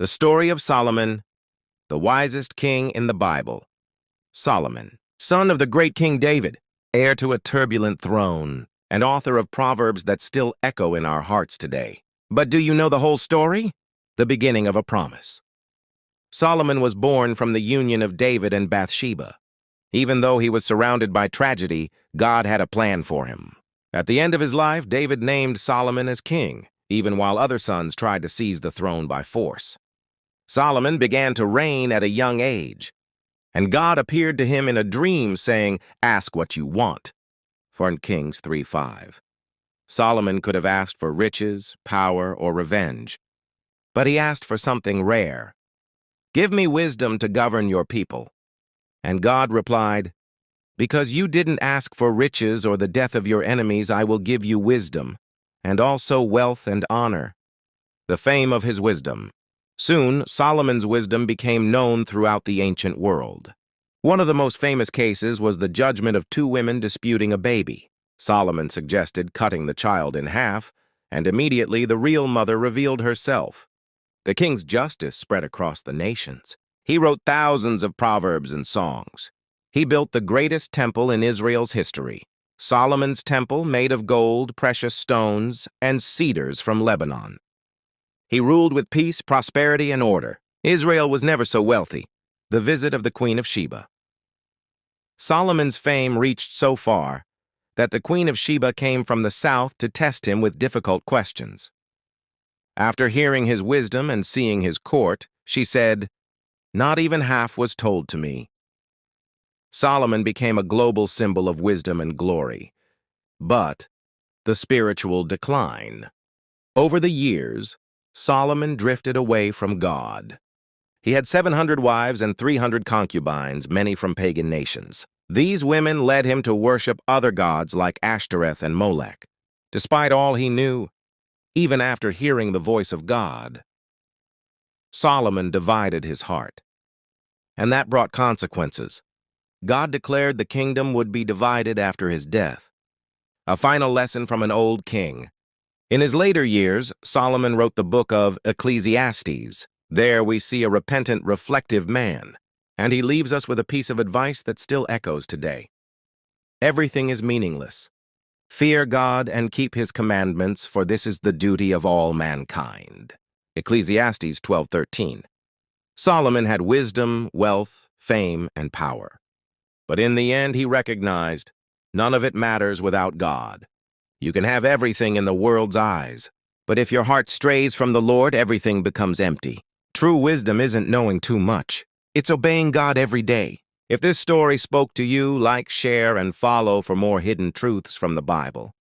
The story of Solomon, the wisest king in the Bible. Solomon, son of the great King David, heir to a turbulent throne, and author of proverbs that still echo in our hearts today. But do you know the whole story? The beginning of a promise. Solomon was born from the union of David and Bathsheba. Even though he was surrounded by tragedy, God had a plan for him. At the end of his life, David named Solomon as king, even while other sons tried to seize the throne by force. Solomon began to reign at a young age, and God appeared to him in a dream saying, "Ask what you want." 1 Kings 3:5. Solomon could have asked for riches, power, or revenge, but he asked for something rare. "Give me wisdom to govern your people." And God replied, "Because you didn't ask for riches or the death of your enemies, I will give you wisdom, and also wealth and honor." The fame of his wisdom. Soon, Solomon's wisdom became known throughout the ancient world. One of the most famous cases was the judgment of two women disputing a baby. Solomon suggested cutting the child in half, and immediately the real mother revealed herself. The king's justice spread across the nations. He wrote thousands of proverbs and songs. He built the greatest temple in Israel's history, Solomon's temple made of gold, precious stones, and cedars from Lebanon. He ruled with peace, prosperity, and order. Israel was never so wealthy. The visit of the Queen of Sheba. Solomon's fame reached so far that the Queen of Sheba came from the south to test him with difficult questions. After hearing his wisdom and seeing his court, she said, "Not even half was told to me." Solomon became a global symbol of wisdom and glory. But the spiritual decline. Over the years, Solomon drifted away from God. He had 700 wives and 300 concubines, many from pagan nations. These women led him to worship other gods like Ashtoreth and Molech. Despite all he knew, even after hearing the voice of God, Solomon divided his heart. And that brought consequences. God declared the kingdom would be divided after his death. A final lesson from an old king. In his later years, Solomon wrote the book of Ecclesiastes. There we see a repentant, reflective man, and he leaves us with a piece of advice that still echoes today. Everything is meaningless. Fear God and keep his commandments, for this is the duty of all mankind. Ecclesiastes 12:13. Solomon had wisdom, wealth, fame, and power. But in the end, he recognized none of it matters without God. You can have everything in the world's eyes, but if your heart strays from the Lord, everything becomes empty. True wisdom isn't knowing too much. It's obeying God every day. If this story spoke to you, like, share, and follow for more hidden truths from the Bible.